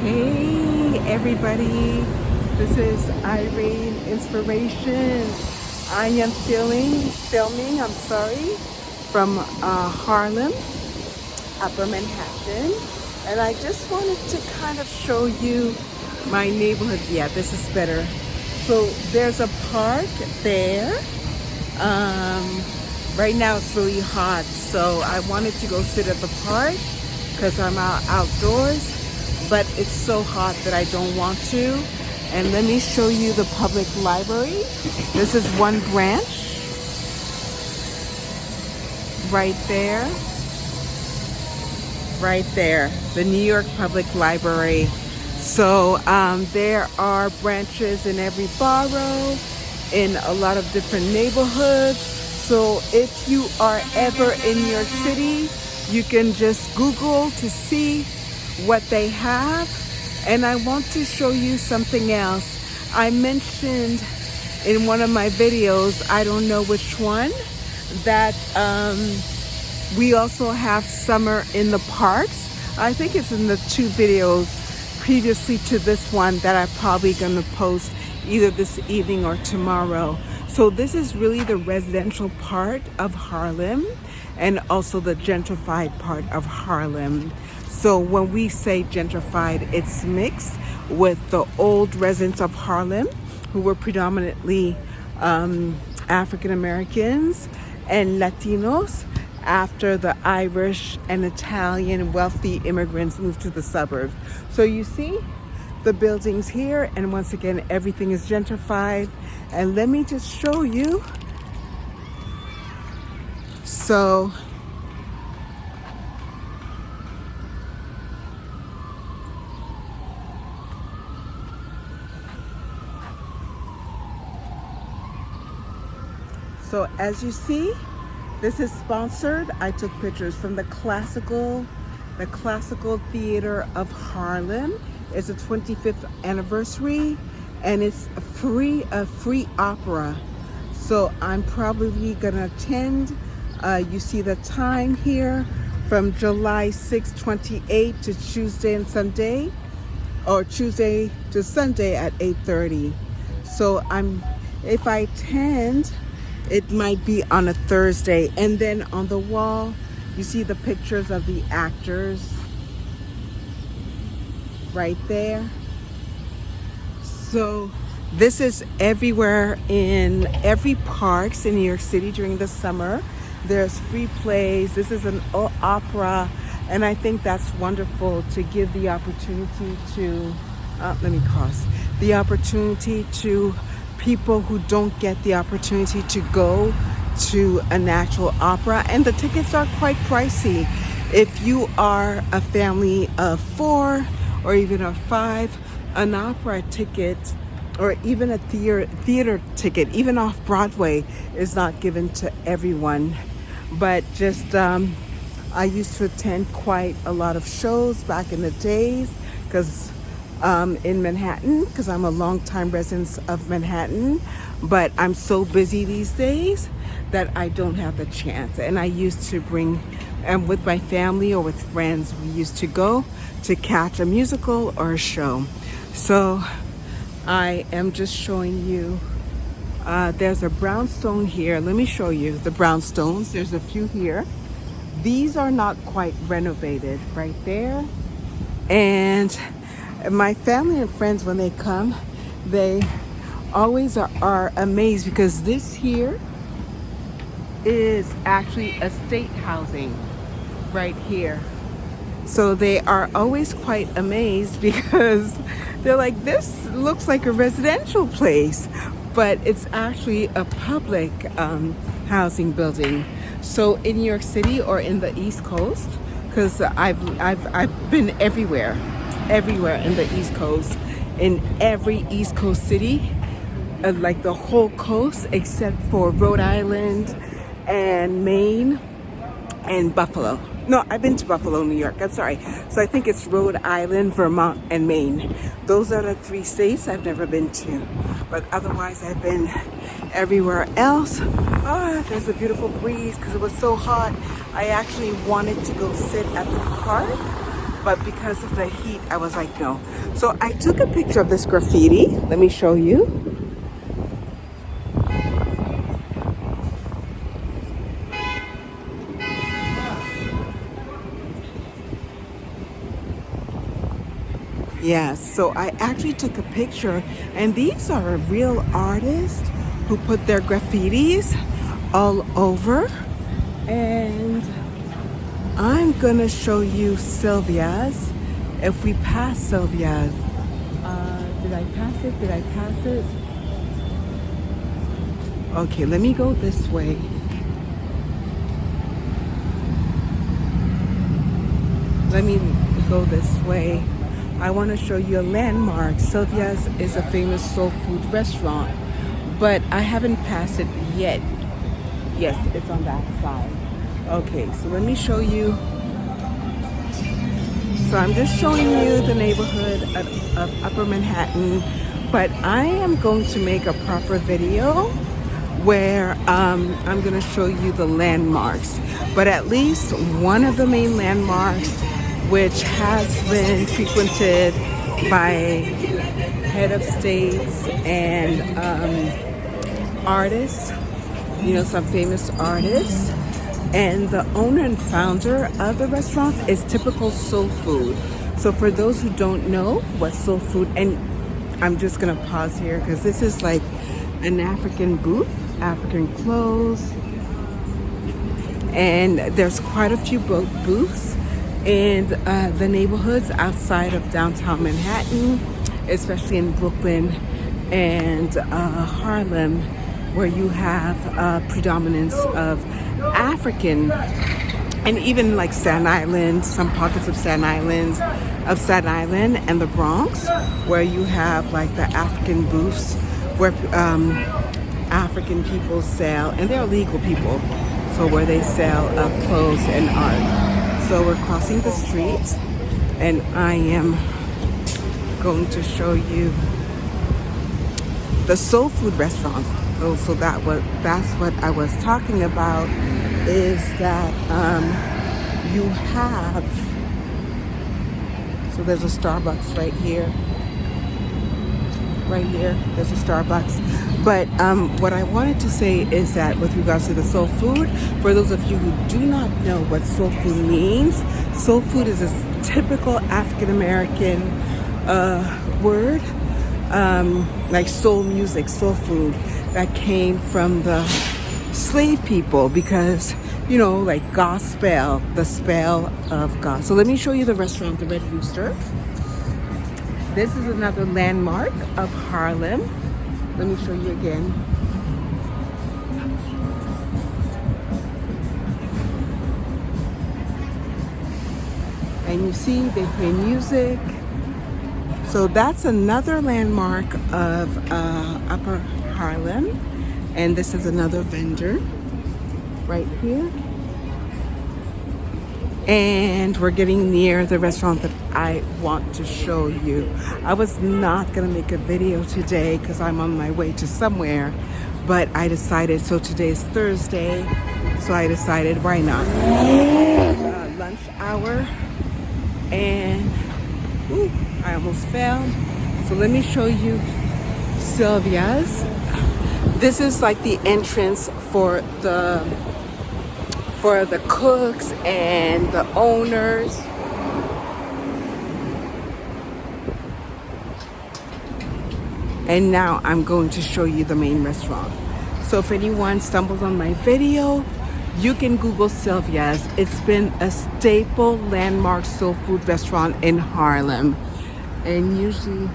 Hey everybody, this is Ireneinspirations. I am filming, from Harlem, Upper Manhattan, and I just wanted to kind of show you my neighborhood. Yeah, this is better. So there's a park there. Right now it's really hot, so I wanted to go sit at the park because I'm outdoors, but it's so hot that I don't want to. And let me show you the public library. This is one branch right there, the New York Public Library. So there are branches in every borough, in a lot of different neighborhoods. So if you are ever in New York City, you can just Google to see what they have. And I want to show you something else. I mentioned in one of my videos, I don't know which one, that we also have summer in the parks. I think it's in the two videos previously to this one that I'm probably going to post either this evening or tomorrow. So this is really the residential part of Harlem and also the gentrified part of Harlem. So when we say gentrified, it's mixed with the old residents of Harlem who were predominantly African Americans and Latinos after the Irish and Italian wealthy immigrants moved to the suburbs. So you see the buildings here, and once again, everything is gentrified. And let me just show you. So as you see, this is sponsored. I took pictures from the Classical Theater of Harlem. It's the 25th anniversary, and it's a free opera. So I'm probably gonna attend. You see the time here from July 6, 28 to Tuesday and Sunday, or Tuesday to Sunday at 8:30. So if I attend, it might be on a Thursday. And then on the wall, you see the pictures of the actors right there. So this is everywhere in every parks in New York City during the summer. There's free plays. This is an opera, and I think that's wonderful to give the opportunity to the opportunity to people who don't get the opportunity to go to an actual opera. And the tickets are quite pricey. If you are a family of 4 or even of 5, an opera ticket or even a theater ticket, even off Broadway, is not given to everyone. But just I used to attend quite a lot of shows back in the days because in Manhattan, because I'm a longtime resident of Manhattan, but I'm so busy these days that I don't have the chance. And I used to bring, and with my family or with friends, we used to go to catch a musical or a show. So I am just showing you, there's a brownstone here. Let me show you the brownstones. There's a few here. These are not quite renovated right there. And my family and friends, when they come, they always are amazed because this here is actually a state housing right here. So they are always quite amazed because they're like, this looks like a residential place, but it's actually a public housing building. So in New York City or in the East Coast, because I've been everywhere in the East Coast, in every East Coast city, like the whole coast except for Rhode Island and Maine and Buffalo. No, I've been to Buffalo, New York. I'm sorry. So I think it's Rhode Island, Vermont, and Maine. Those are the 3 states I've never been to. But otherwise, I've been everywhere else. There's a beautiful breeze because it was so hot. I actually wanted to go sit at the park but because of the heat, I was like, no. So I took a picture of this graffiti. Let me show you. Yes, so I actually took a picture, and these are real artists who put their graffitis all over. And I'm gonna show you Sylvia's. If we pass Sylvia's, did I pass it? Did I pass it? Okay, let me go this way. Let me go this way. I want to show you a landmark. Sylvia's is a famous soul food restaurant, but I haven't passed it yet. Yes, it's on that side. Okay, so let me show you. So I'm just showing you the neighborhood of Upper Manhattan, but I am going to make a proper video where I'm going to show you the landmarks. But at least one of the main landmarks, which has been frequented by head of states and artists, you know, some famous artists. And the owner and founder of the restaurant is Typical Soul Food. So for those who don't know what soul food, and I'm just gonna pause here because this is like an African booth, African clothes, and there's quite a few booths in the neighborhoods outside of downtown Manhattan, especially in Brooklyn and Harlem, where you have predominance of African, and even like Staten Island, some pockets of Staten Island and the Bronx, where you have like the African booths where African people sell, and they're legal people, so where they sell clothes and art. So we're crossing the street, and I am going to show you the soul food restaurants. So that's what I was talking about, is that you have, so there's a Starbucks right here, there's a Starbucks. But what I wanted to say is that with regards to the soul food, for those of you who do not know what soul food means, soul food is a typical African American word, like soul music, soul food, that came from the slave people, because, you know, like gospel, the spell of God. So let me show you the restaurant, the Red Rooster. This is another landmark of Harlem. Let me show you again. And you see they play music. So that's another landmark of Upper Harlem. And this is another vendor right here. And we're getting near the restaurant that I want to show you. I was not gonna make a video today because I'm on my way to somewhere, but I decided, so today's Thursday, so I decided, why not? Lunch hour, and ooh, I almost fell. So let me show you Sylvia's. This is like the entrance for the cooks and the owners. And now I'm going to show you the main restaurant. So if anyone stumbles on my video, you can Google Sylvia's. It's been a staple landmark soul food restaurant in Harlem. And usually,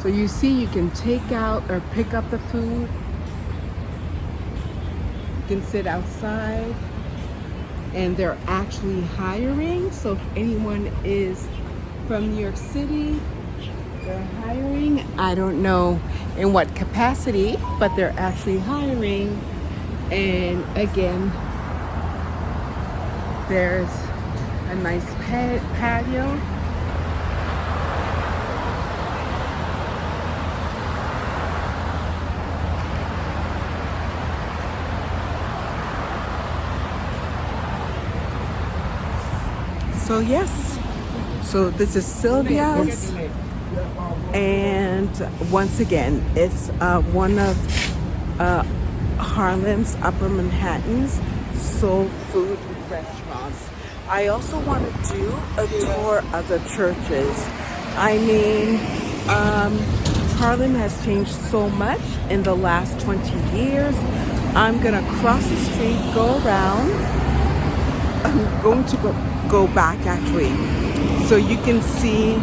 so you see, you can take out or pick up the food. You can sit outside, and they're actually hiring. So if anyone is from New York City, they're hiring. I don't know in what capacity, but they're actually hiring. And again, there's a nice patio. So yes, so this is Sylvia's, and once again, it's one of Harlem's, Upper Manhattan's soul food restaurants. I also want to do a tour of the churches. I mean, Harlem has changed so much in the last 20 years. I'm gonna cross the street, go around. I'm going to go back actually, so you can see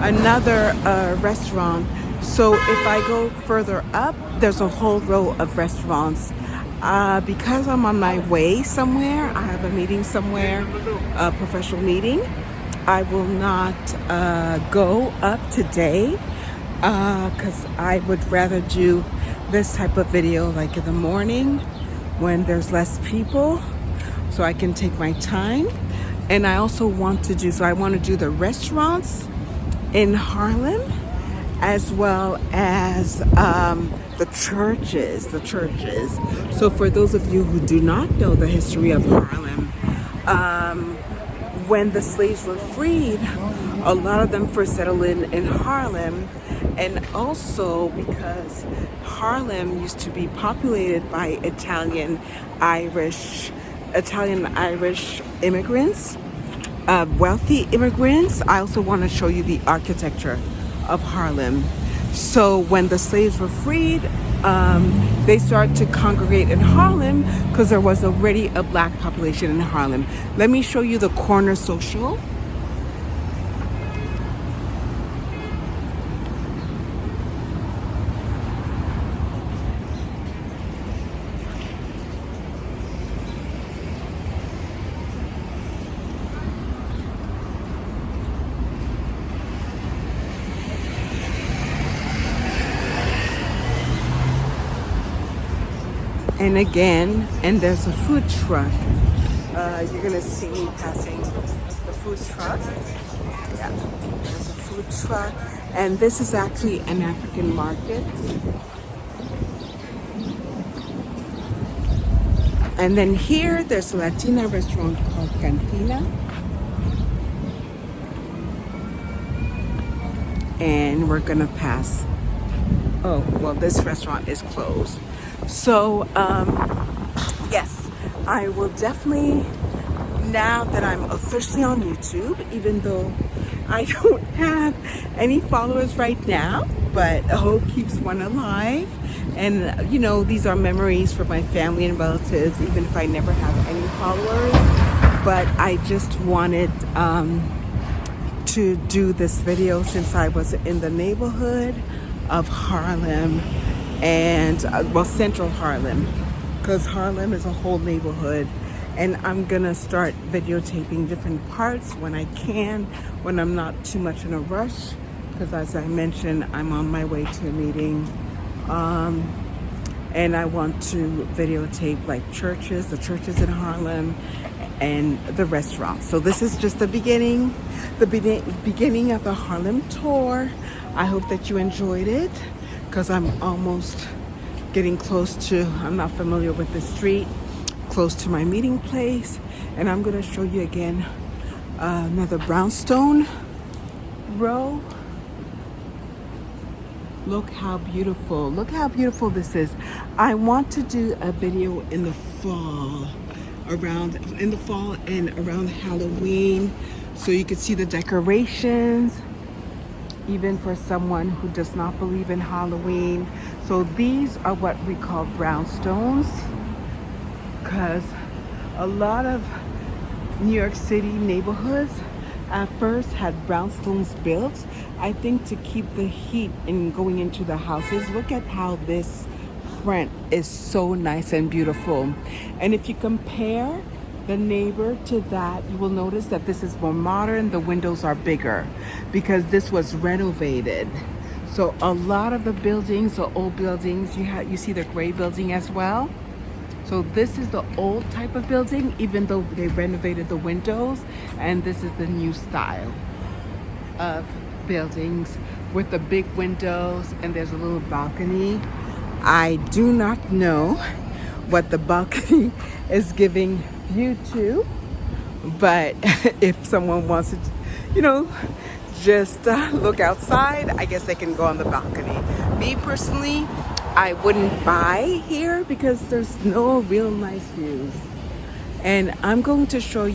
another restaurant. So if I go further up, there's a whole row of restaurants. Because I'm on my way somewhere, I have a meeting somewhere, a professional meeting, I will not go up today because I would rather do this type of video like in the morning when there's less people, so I can take my time. And I also want to do, so I want to do the restaurants in Harlem as well as the churches. So for those of you who do not know the history of Harlem, when the slaves were freed, a lot of them first settled in Harlem, and also because Harlem used to be populated by Italian-Irish immigrants, wealthy immigrants. I also want to show you the architecture of Harlem. So when the slaves were freed, they started to congregate in Harlem because there was already a black population in Harlem. Let me show you the corner social. And again, and there's a food truck. You're gonna see me passing the food truck. Yeah, there's a food truck. And this is actually an African market. And then here, there's a Latina restaurant called Cantina. And we're gonna pass. Oh, well, this restaurant is closed. So, yes, I will definitely, now that I'm officially on YouTube, even though I don't have any followers right now, but hope keeps one alive. And, you know, these are memories for my family and relatives, even if I never have any followers. But I just wanted to do this video since I was in the neighborhood of Harlem and well, Central Harlem, because Harlem is a whole neighborhood. And I'm gonna start videotaping different parts when I can, when I'm not too much in a rush, because as I mentioned, I'm on my way to a meeting, and I want to videotape like the churches in Harlem and the restaurants. So this is just the beginning of the Harlem tour. I hope that you enjoyed it, because I'm almost getting close to, I'm not familiar with the street, close to my meeting place. And I'm gonna show you again another brownstone row. Look how beautiful this is. I want to do a video in the fall, and around Halloween, so you can see the decorations, even for someone who does not believe in Halloween. So these are what we call brownstones, because a lot of New York City neighborhoods at first had brownstones built, I think to keep the heat in going into the houses. Look at how this front is so nice and beautiful. And if you compare the neighbor to that, you will notice that this is more modern. The windows are bigger because this was renovated. So a lot of the buildings, the old buildings, you see the gray building as well. So this is the old type of building, even though they renovated the windows, and this is the new style of buildings with the big windows, and there's a little balcony. I do not know what the balcony is giving view to, But if someone wants to, you know, just look outside, I guess they can go on the balcony. Me personally, I wouldn't buy here because there's no real nice views. And I'm going to show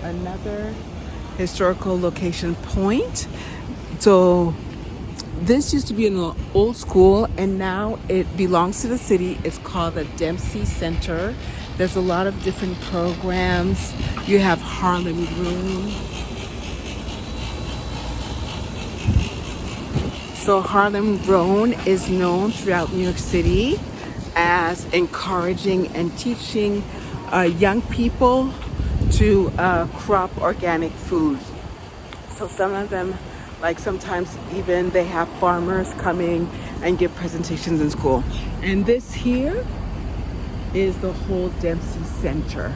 another historical location point. So this used to be an old school and now it belongs to the city. It's called the Dempsey Center. There's a lot of different programs. You have Harlem Room. So Harlem Roan is known throughout New York City as encouraging and teaching young people to crop organic food. So some of them, like sometimes even they have farmers coming and give presentations in school. And this here is the whole Dempsey Center.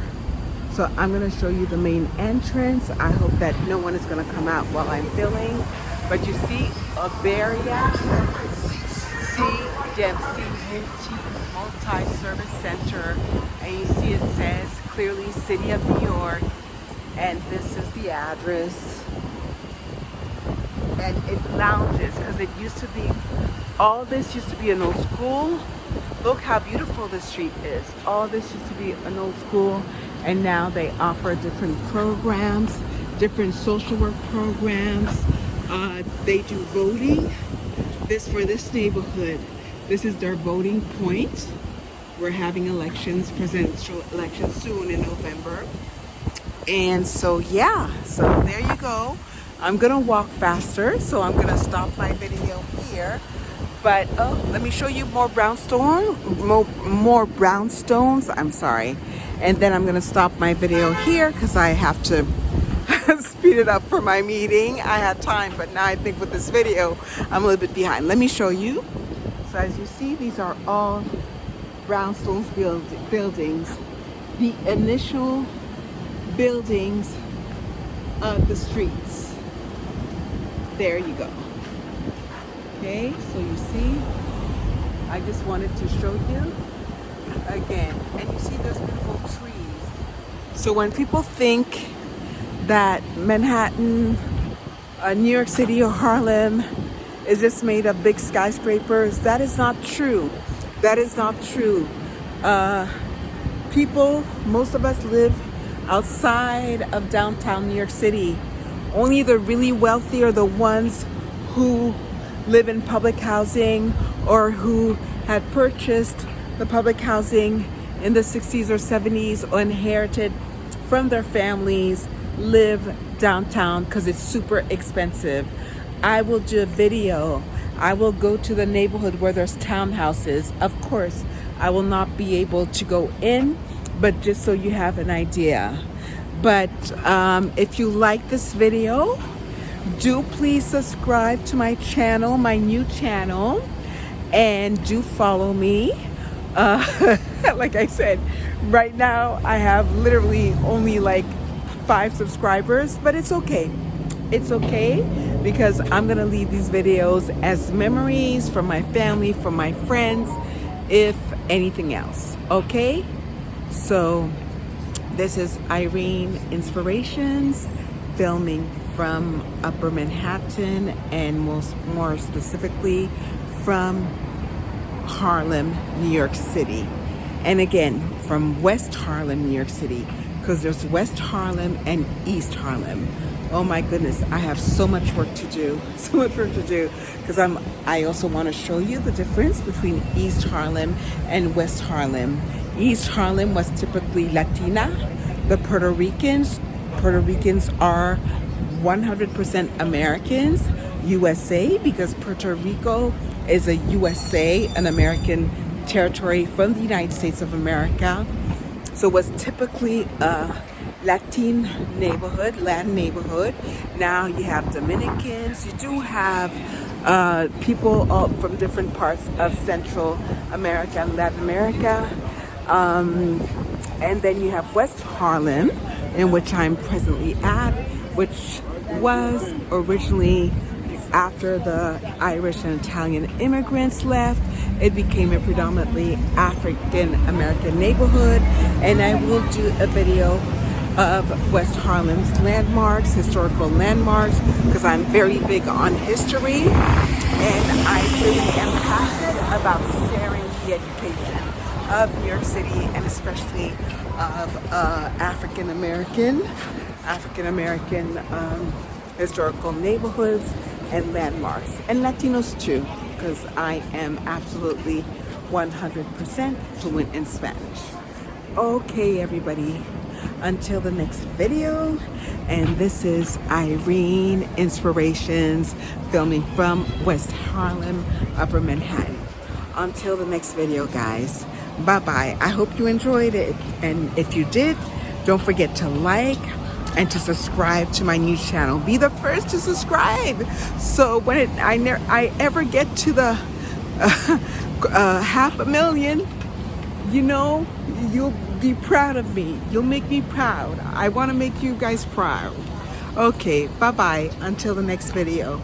So I'm going to show you the main entrance. I hope that no one is going to come out while I'm filming. But you see a barrier, see Dempsey Multi-Service Center, and you see it says clearly City of New York, and this is the address. And it lounges because it used to be, all this used to be an old school. Look how beautiful this street is. All this used to be an old school, and now they offer different programs, different social work programs. They do voting. For this neighborhood, this is their voting point. We're having elections, presidential elections soon in November. And so yeah, so there you go. I'm gonna walk faster, so I'm gonna stop my video here. But let me show you more more brownstones. I'm sorry. And then I'm gonna stop my video here because I have to speed it up for my meeting. I had time, but now I think with this video, I'm a little bit behind. Let me show you. So as you see, these are all brownstones buildings. The initial buildings of the streets. There you go. Okay, so you see, I just wanted to show you again. And you see those beautiful trees. So when people think that Manhattan, New York City or Harlem is just made of big skyscrapers, that is not true. That is not true. People, most of us live outside of downtown New York City. Only the really wealthy are the ones who live in public housing or who had purchased the public housing in the 60s or 70s or inherited from their families, live downtown because it's super expensive. I will do a video. I will go to the neighborhood where there's townhouses. Of course, I will not be able to go in, but just so you have an idea. But if you like this video, do please subscribe to my channel, my new channel, and do follow me. Like I said, right now I have literally only like 5 subscribers, but it's okay. It's okay because I'm gonna leave these videos as memories from my family, from my friends, if anything else. Okay, so this is Ireneinspirations, filming from Upper Manhattan and more specifically from Harlem, New York City. And again, from West Harlem, New York City, because there's West Harlem and East Harlem. Oh my goodness, I have so much work to do, because I also want to show you the difference between East Harlem and West Harlem. East Harlem was typically Latina. The Puerto Ricans are 100% Americans, USA, because Puerto Rico is a USA, an American territory from the United States of America. So it was typically a Latin neighborhood. Now you have Dominicans, you do have people from different parts of Central America and Latin America. And then you have West Harlem, in which I'm presently at, which was originally, after the Irish and Italian immigrants left, it became a predominantly African American neighborhood. And I will do a video of West Harlem's landmarks, historical landmarks, because I'm very big on history, and I really am passionate about sharing the education of New York City, and especially of African American historical neighborhoods and landmarks, and Latinos too, because I am absolutely 100% fluent in Spanish. Okay, everybody, until the next video, and this is Irene Inspirations, filming from West Harlem, Upper Manhattan. Until the next video, guys, bye-bye. I hope you enjoyed it, and if you did, don't forget to like and to subscribe to my new channel. Be the first to subscribe, so when I ever get to the 500,000, you know, you'll be proud of me. You'll make me proud. I want to make you guys proud. Okay, bye-bye until the next video.